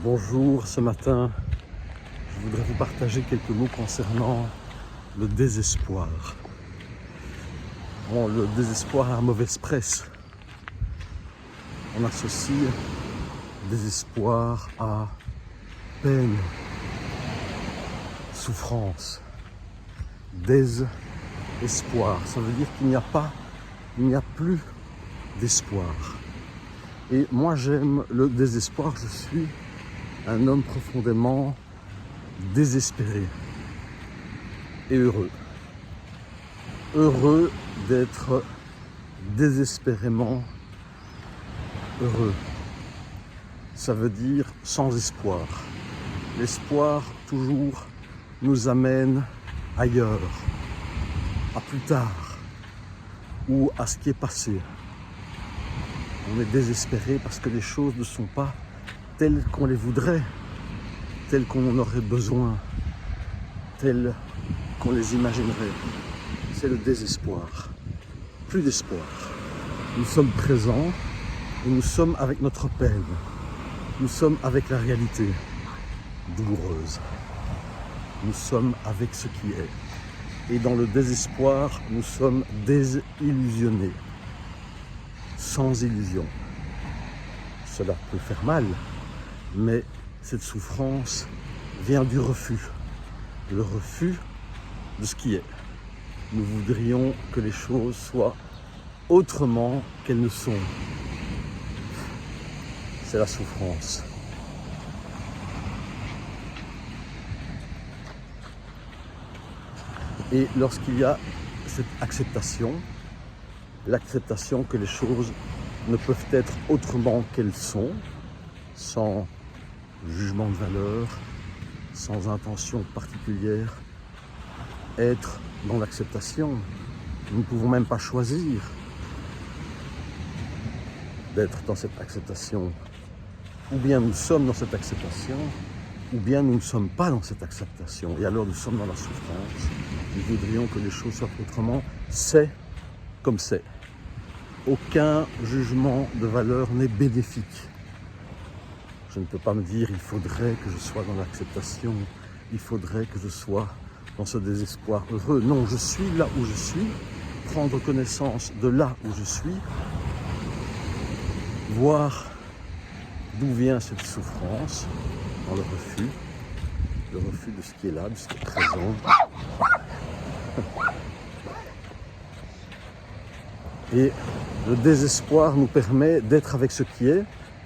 Bonjour, ce matin, je voudrais vous partager quelques mots concernant le désespoir. Bon, le désespoir a mauvaise presse. On associe désespoir à peine, souffrance, désespoir. Ça veut dire qu'il n'y a plus d'espoir. Et moi j'aime le désespoir, je suis un homme profondément désespéré et heureux. Heureux d'être désespérément heureux. Ça veut dire sans espoir. L'espoir toujours nous amène ailleurs, à plus tard ou à ce qui est passé. On est désespéré parce que les choses ne sont pas telles qu'on les voudrait, telles qu'on en aurait besoin, telles qu'on les imaginerait. C'est le désespoir. Plus d'espoir. Nous sommes présents et nous sommes avec notre peine. Nous sommes avec la réalité douloureuse. Nous sommes avec ce qui est. Et dans le désespoir, nous sommes désillusionnés. Sans illusion. Cela peut faire mal, mais cette souffrance vient du refus. Le refus de ce qui est. Nous voudrions que les choses soient autrement qu'elles ne sont. C'est la souffrance. Et lorsqu'il y a cette acceptation, l'acceptation que les choses ne peuvent être autrement qu'elles sont, sans jugement de valeur, sans intention particulière, être dans l'acceptation. Nous ne pouvons même pas choisir d'être dans cette acceptation. Ou bien nous sommes dans cette acceptation, ou bien nous ne sommes pas dans cette acceptation. Et alors nous sommes dans la souffrance. Nous voudrions que les choses soient autrement. C'est comme c'est. Aucun jugement de valeur n'est bénéfique. Je ne peux pas me dire il faudrait que je sois dans l'acceptation, il faudrait que je sois dans ce désespoir heureux. Non, je suis là où je suis, prendre connaissance de là où je suis, voir d'où vient cette souffrance dans le refus de ce qui est là, de ce qui est présent. Et le désespoir nous permet d'être avec ce qui est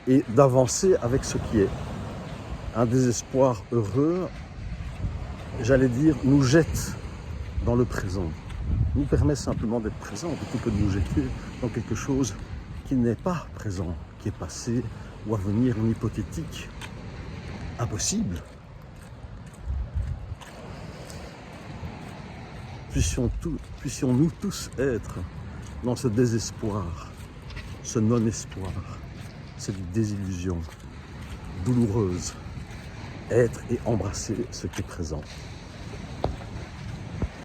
et d'avancer avec ce qui est. Un désespoir heureux, j'allais dire, nous jette dans le présent. Nous permet simplement d'être présent plutôt que de nous jeter dans quelque chose qui n'est pas présent, qui est passé ou à venir, une hypothétique, impossible. Puissions-nous tous être dans ce désespoir, ce non-espoir, cette désillusion douloureuse, être et embrasser ce qui est présent.